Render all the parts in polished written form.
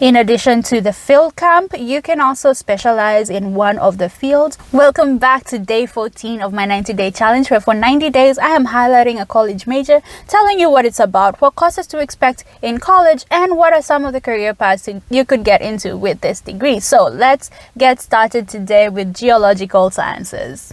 In addition to the field camp, you can also specialize in one of the fields. Welcome back to day 14 of my 90-day challenge, where for 90 days I am highlighting a college major, telling you what it's about, what courses to expect in college, and what are some of the career paths you could get into with this degree. So let's get started today with Geological Sciences.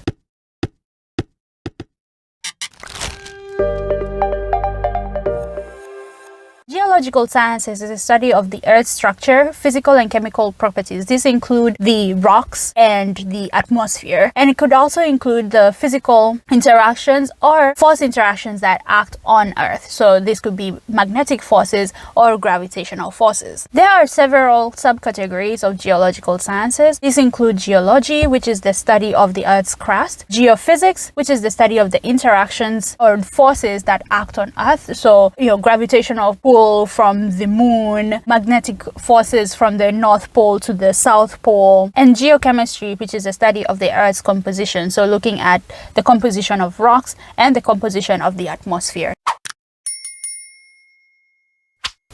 Geological sciences is a study of the Earth's structure, physical and chemical properties. These include the rocks and the atmosphere, and it could also include the physical interactions or force interactions that act on Earth. So this could be magnetic forces or gravitational forces. There are several subcategories of geological sciences. These include geology, which is the study of the Earth's crust; geophysics, which is the study of the interactions or forces that act on Earth. So, gravitational pull from the moon, magnetic forces from the North Pole to the South Pole, and geochemistry, which is the study of the Earth's composition, so looking at the composition of rocks and the composition of the atmosphere.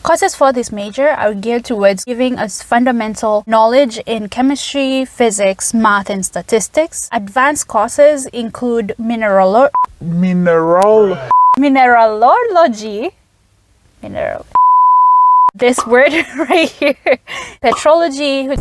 Courses for this major are geared towards giving us fundamental knowledge in chemistry, physics, math, and statistics. Advanced courses include mineralogy, this word right here, petrology,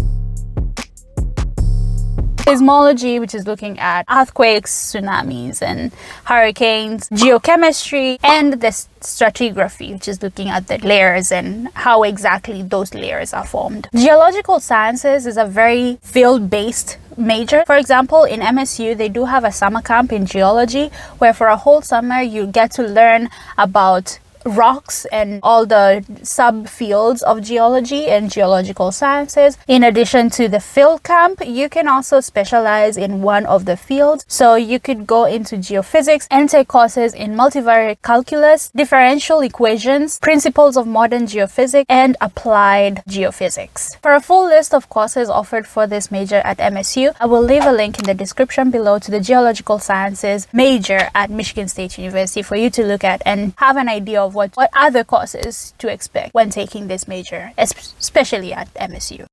seismology, which is looking at earthquakes, tsunamis, and hurricanes, geochemistry, and the stratigraphy, which is looking at the layers and how exactly those layers are formed. Geological sciences is a very field-based major. For example, in MSU, they do have a summer camp in geology, where for a whole summer you get to learn about rocks and all the subfields of geology and geological sciences. In addition to the field camp, you can also specialize in one of the fields. So you could go into geophysics and take courses in multivariate calculus, differential equations, principles of modern geophysics, and applied geophysics. For a full list of courses offered for this major at MSU, I will leave a link in the description below to the Geological Sciences major at Michigan State University for you to look at and have an idea of what other courses to expect when taking this major, especially at MSU.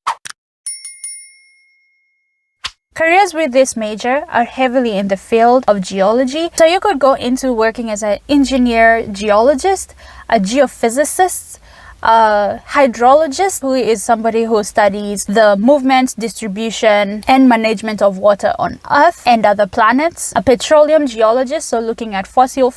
Careers with this major are heavily in the field of geology. So you could go into working as an engineer geologist, a geophysicist, a hydrologist, who is somebody who studies the movement, distribution, and management of water on Earth and other planets, a petroleum geologist, so looking at fossil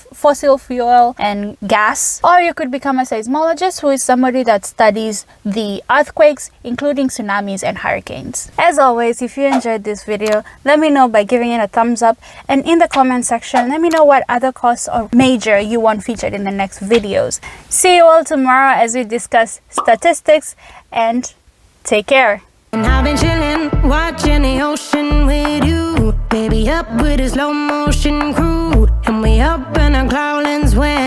fuel and gas, or you could become a seismologist, who is somebody that studies the earthquakes, including tsunamis and hurricanes. As always, if you enjoyed this video, let me know by giving it a thumbs up, and in the comment section, let me know what other course or major you want featured in the next videos. See you all tomorrow as we discuss statistics, and take care. And I've been chilling, watching the ocean with you, baby, up with a slow motion crew, and we up in our cloudlands when